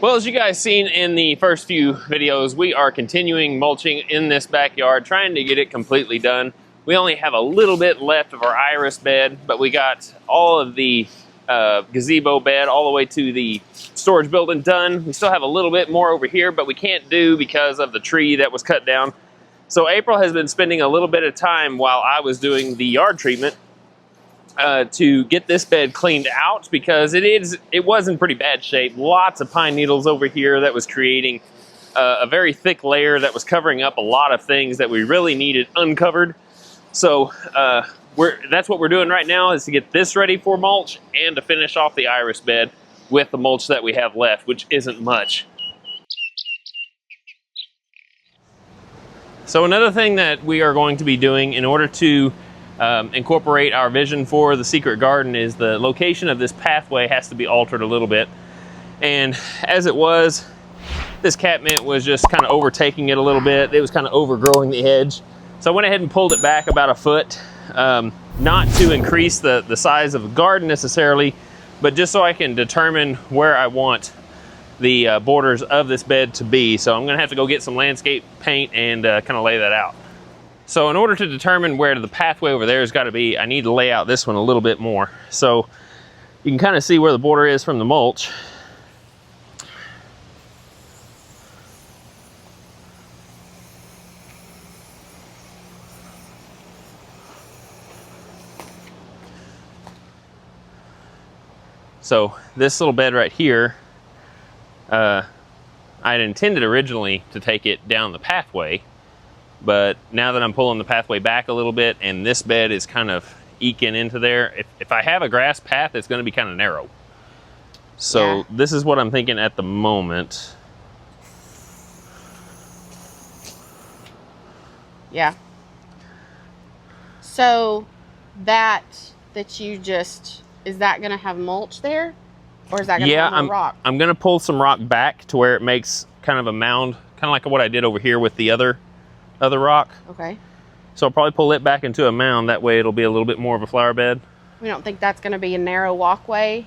Well, as you guys seen in the first few videos, we are continuing mulching in this backyard, trying to get it completely done. We only have a little bit left of our iris bed, but we got all of the gazebo bed all the way to the storage building done. We still have a little bit more over here, but we can't do because of the tree that was cut down. So April has been spending a little bit of time while I was doing the yard treatment to get this bed cleaned out, because it was in pretty bad shape. Lots of pine needles over here that was creating a very thick layer that was covering up a lot of things that we really needed uncovered. So that's what we're doing right now, is to get this ready for mulch and to finish off the iris bed with the mulch that we have left, which isn't much. So another thing that we are going to be doing in order to incorporate our vision for the secret garden is the location of this pathway has to be altered a little bit. And as it was, this catmint was just kind of overtaking it a little bit. It was kind of overgrowing the edge. So I went ahead and pulled it back about a foot, not to increase the size of the garden necessarily, but just so I can determine where I want the borders of this bed to be. So I'm gonna have to go get some landscape paint and kind of lay that out. So in order to determine where the pathway over there has got to be, I need to lay out this one a little bit more. So you can kind of see where the border is from the mulch. So this little bed right here, I had intended originally to take it down the pathway, but now that I'm pulling the pathway back a little bit and this bed is kind of eking into there, if I have a grass path, it's going to be kind of narrow. So yeah, this is what I'm thinking at the moment. Yeah. So that you just, is that going to have mulch there? Or is that going to have more rock? I'm going to pull some rock back to where it makes kind of a mound, kind of like what I did over here with the other rock. Okay. So I'll probably pull it back into a mound. That way it'll be a little bit more of a flower bed. We don't think that's going to be a narrow walkway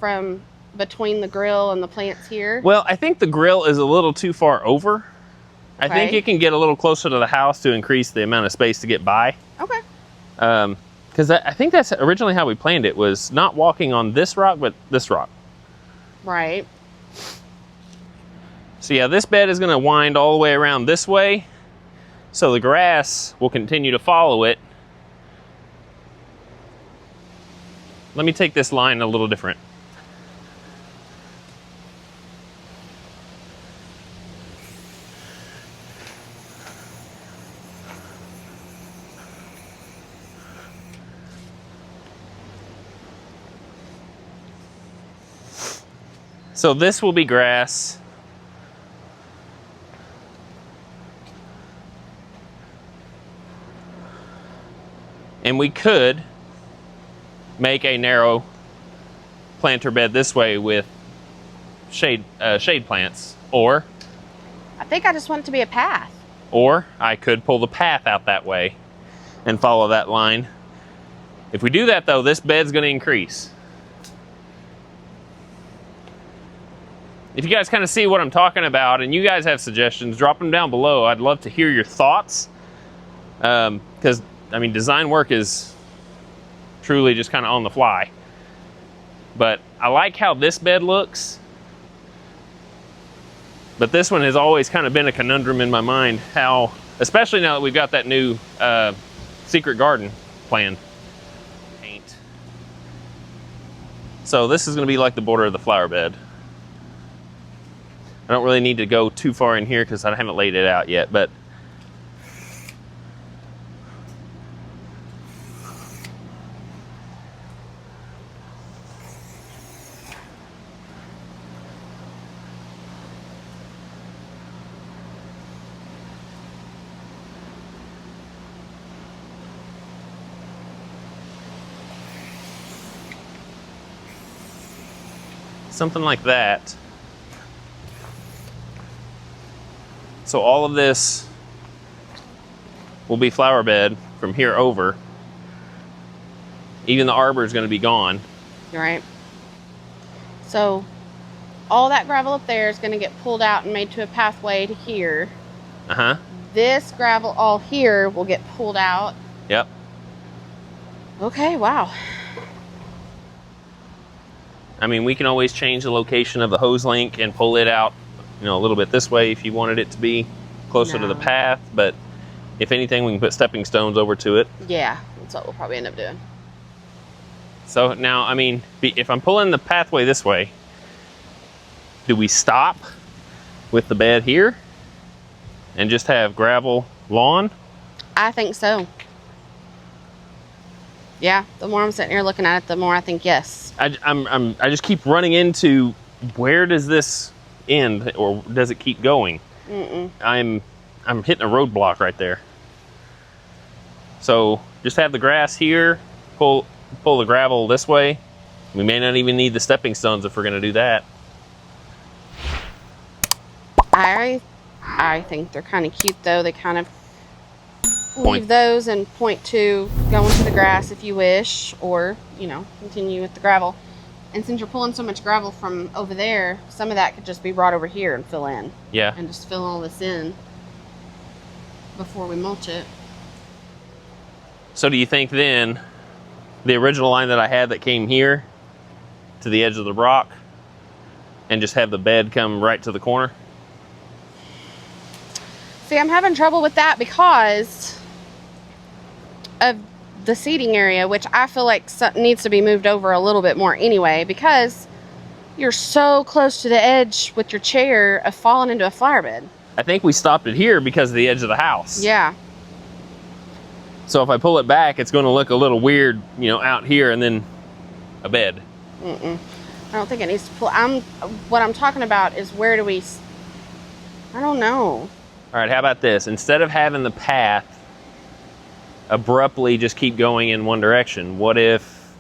from between the grill and the plants here? Well, I think the grill is a little too far over. Okay. I think it can get a little closer to the house to increase the amount of space to get by. Okay. Because I think that's originally how we planned it, was not walking on this rock, but this rock. Right. So yeah, this bed is going to wind all the way around this way. So the grass will continue to follow it. Let me take this line a little different. So this will be grass. And we could make a narrow planter bed this way with shade plants, or I think I just want it to be a path. Or I could pull the path out that way and follow that line. If we do that though, this bed's going to increase. If you guys kind of see what I'm talking about and you guys have suggestions, drop them down below. I'd love to hear your thoughts. Because I mean, design work is truly just kind of on the fly. But I like how this bed looks. But this one has always kind of been a conundrum in my mind, how, especially now that we've got that new secret garden planned. Paint. So this is going to be like the border of the flower bed. I don't really need to go too far in here because I haven't laid it out yet, but something like that. So all of this will be flower bed from here over. Even the arbor is going to be gone. Right. So all that gravel up there is going to get pulled out and made to a pathway to here. Uh-huh. This gravel all here will get pulled out. Yep. Okay, wow. I mean, we can always change the location of the hose link and pull it out, you know, a little bit this way if you wanted it to be closer to the path. But if anything, we can put stepping stones over to it. Yeah, that's what we'll probably end up doing. So now, I mean, if I'm pulling the pathway this way, do we stop with the bed here and just have gravel lawn? I think so. Yeah, the more I'm sitting here looking at it, the more I think yes. I just keep running into, where does this end, or does it keep going? I'm hitting a roadblock right there. So just have the grass here, pull the gravel this way. We may not even need the stepping stones if we're going to do that. I think they're kind of cute though. They kind of leave those and point to going to the grass if you wish, or, you know, continue with the gravel. And since you're pulling so much gravel from over there, some of that could just be brought over here and fill in. Yeah. And just fill all this in before we mulch it. So do you think then the original line that I had that came here to the edge of the rock and just have the bed come right to the corner? See, I'm having trouble with that because of the seating area, which I feel like needs to be moved over a little bit more anyway, because you're so close to the edge with your chair of falling into a flower bed. I think we stopped it here because of the edge of the house. Yeah. So if I pull it back, it's going to look a little weird, you know, out here and then a bed. I don't think it needs to pull. What I'm talking about is, where do we, I don't know. All right, how about this? Instead of having the path abruptly just keep going in one direction, what if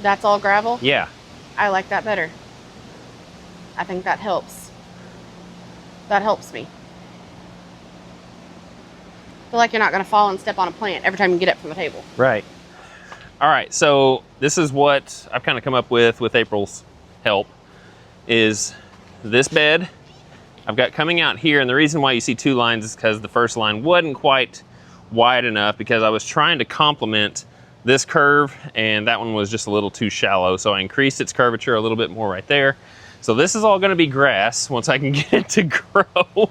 that's all gravel? Yeah. I like that better. I think that helps. That helps me. I feel like you're not going to fall and step on a plant every time you get up from the table. Right. All right, so this is what I've kind of come up with April's help, is this bed I've got coming out here, and the reason why you see two lines is because the first line wasn't quite wide enough, because I was trying to complement this curve and that one was just a little too shallow, so I increased its curvature a little bit more right there. So this is all going to be grass once I can get it to grow.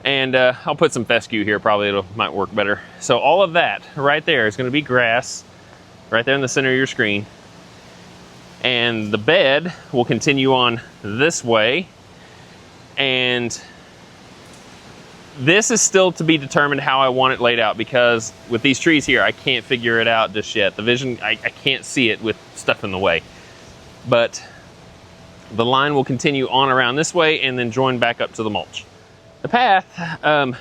And I'll put some fescue here, probably it might work better. So all of that right there is going to be grass right there in the center of your screen. And the bed will continue on this way. And this is still to be determined how I want it laid out, because with these trees here, I can't figure it out just yet. The vision, I can't see it with stuff in the way. But the line will continue on around this way and then join back up to the mulch. The path,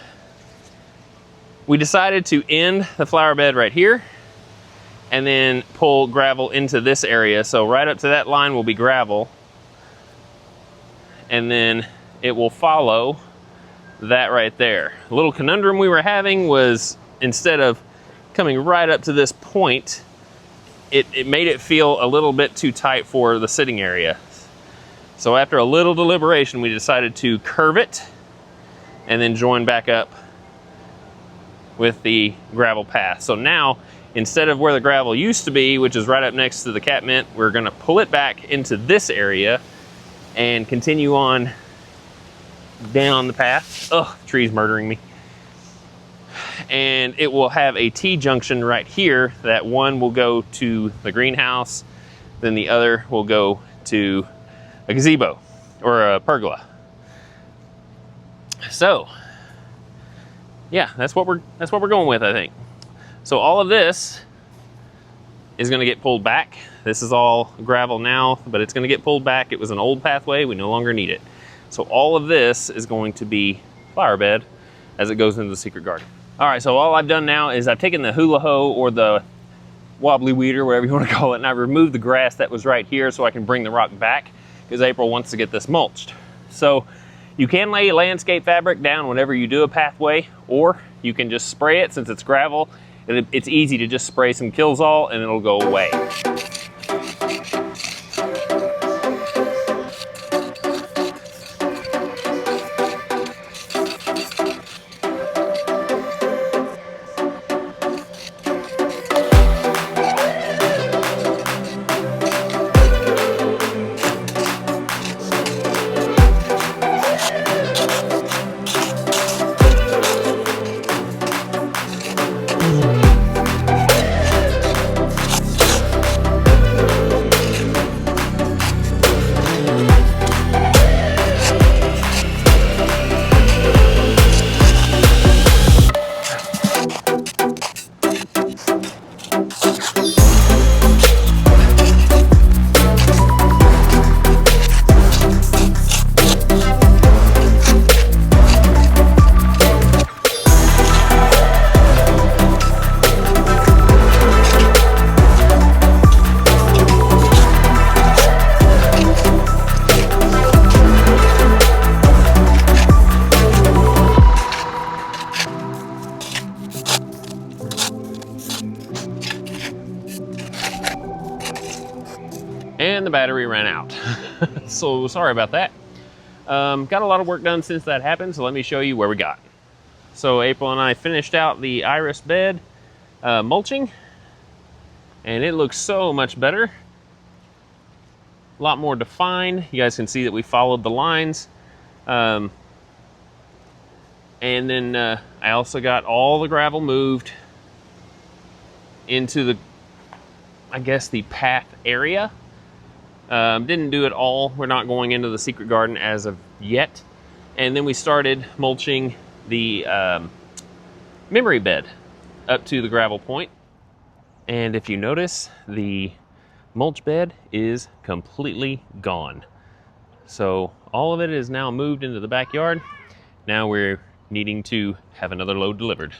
we decided to end the flower bed right here and then pull gravel into this area. So right up to that line will be gravel, and then it will follow that right there. A little conundrum we were having was, instead of coming right up to this point, it made it feel a little bit too tight for the sitting area. So after a little deliberation, we decided to curve it and then join back up with the gravel path. So now, instead of where the gravel used to be, which is right up next to the catmint, we're gonna pull it back into this area and continue on down the path. Ugh, the tree's murdering me. And it will have a T-junction right here. That one will go to the greenhouse, then the other will go to a gazebo or a pergola. So, yeah, that's what we're going with, I think. So all of this is going to get pulled back. This is all gravel now, but it's going to get pulled back. It was an old pathway. We no longer need it. So all of this is going to be flower bed as it goes into the secret garden. All right, so all I've done now is I've taken the hula hoe or the wobbly weeder, whatever you want to call it, and I've removed the grass that was right here so I can bring the rock back, because April wants to get this mulched. So you can lay landscape fabric down whenever you do a pathway, or you can just spray it since it's gravel And it's easy to just spray some Kills-All and it'll go away. And the battery ran out. So sorry about that. Got a lot of work done since that happened, so let me show you where we got. So April and I finished out the iris bed mulching, and it looks so much better. A lot more defined. You guys can see that we followed the lines. And then I also got all the gravel moved into the, I guess, the path area. Didn't do it all. We're not going into the secret garden as of yet. And then we started mulching the memory bed up to the gravel point. And if you notice, the mulch bed is completely gone. So all of it is now moved into the backyard. Now we're needing to have another load delivered.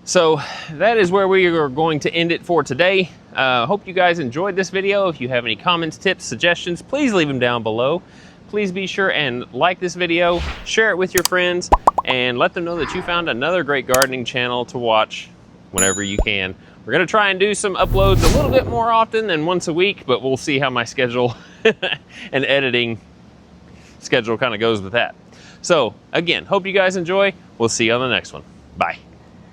So that is where we are going to end it for today. Hope you guys enjoyed this video. If you have any comments, tips, suggestions, please leave them down below. Please be sure and like this video, share it with your friends, and let them know that you found another great gardening channel to watch whenever you can. We're gonna try and do some uploads a little bit more often than once a week, but we'll see how my schedule and editing schedule kind of goes with that. So again, hope you guys enjoy. We'll see you on the next one. Bye.